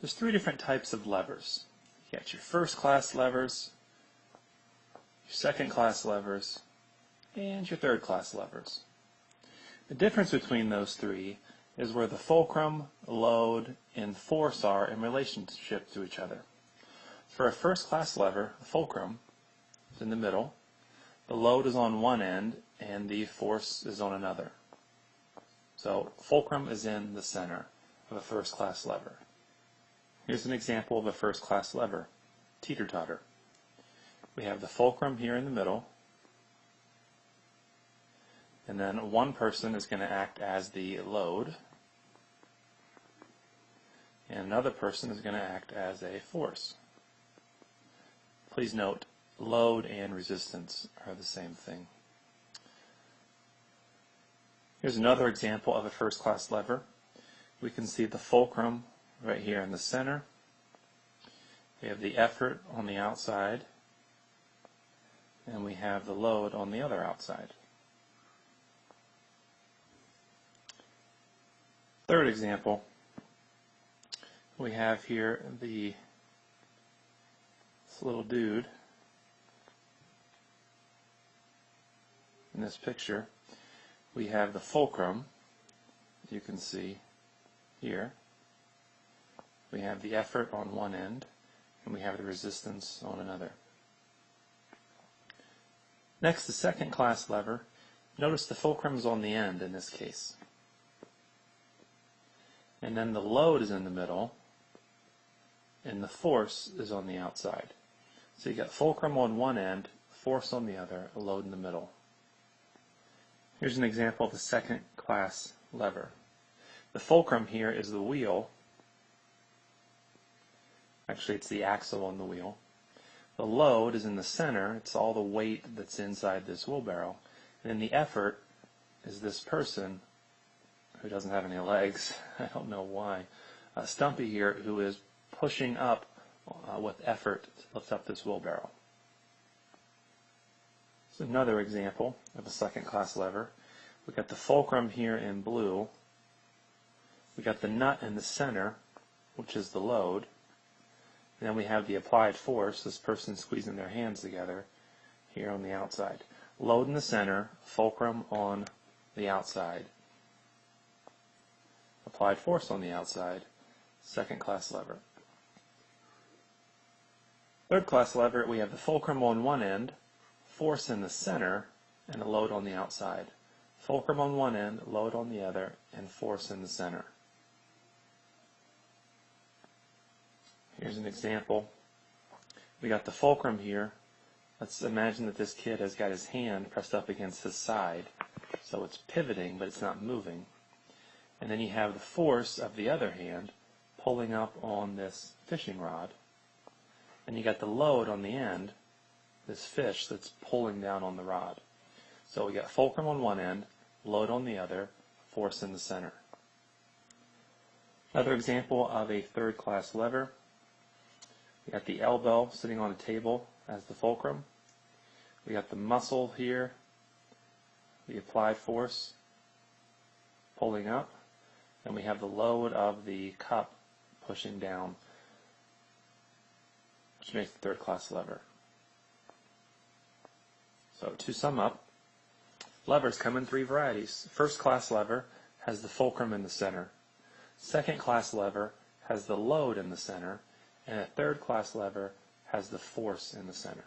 There's three different types of levers. You got your first class levers, your second class levers, and your third class levers. The difference between those three is where the fulcrum, load, and force are in relationship to each other. For a first class lever, the fulcrum is in the middle, the load is on one end, and the force is on another. So fulcrum is in the center of a first class lever. Here's an example of a first class lever, Teeter-Totter. We have the fulcrum here in the middle, and then one person is going to act as the load, and another person is going to act as a force. Please note, load and resistance are the same thing. Here's another example of a first class lever. We can see the fulcrum right here in the center. We have the effort on the outside, and we have the load on the other outside. Third example, we have here this little dude in this picture. We have the fulcrum, you can see here. We have the effort on one end, and we have the resistance on another. Next, the second class lever. Notice the fulcrum is on the end in this case. And then the load is in the middle, and the force is on the outside. So you got fulcrum on one end, force on the other, a load in the middle. Here's an example of a second class lever. The fulcrum here is the wheel. Actually, it's the axle on the wheel. The load is in the center. It's all the weight that's inside this wheelbarrow. And then the effort is this person who doesn't have any legs. I don't know why. Stumpy here, who is pushing up with effort to lift up this wheelbarrow. This is another example of a second class lever. We've got the fulcrum here in blue. We've got the nut in the center, which is the load. And then we have the applied force, this person squeezing their hands together here on the outside. Load in the center, fulcrum on the outside. Applied force on the outside, second class lever. Third class lever, we have the fulcrum on one end, force in the center, and a load on the outside. Fulcrum on one end, load on the other, and force in the center. Here's an example. We got the fulcrum here. Let's imagine that this kid has got his hand pressed up against his side. So it's pivoting, but it's not moving. And then you have the force of the other hand pulling up on this fishing rod. And you got the load on the end, this fish that's pulling down on the rod. So we got fulcrum on one end, load on the other, force in the center. Another example of a third class lever. We got the elbow sitting on a table as the fulcrum. We got the muscle here, the applied force pulling up, and we have the load of the cup pushing down, which makes the third class lever. So to sum up, levers come in three varieties. First class lever has the fulcrum in the center. Second class lever has the load in the center. And a third class lever has the force in the center.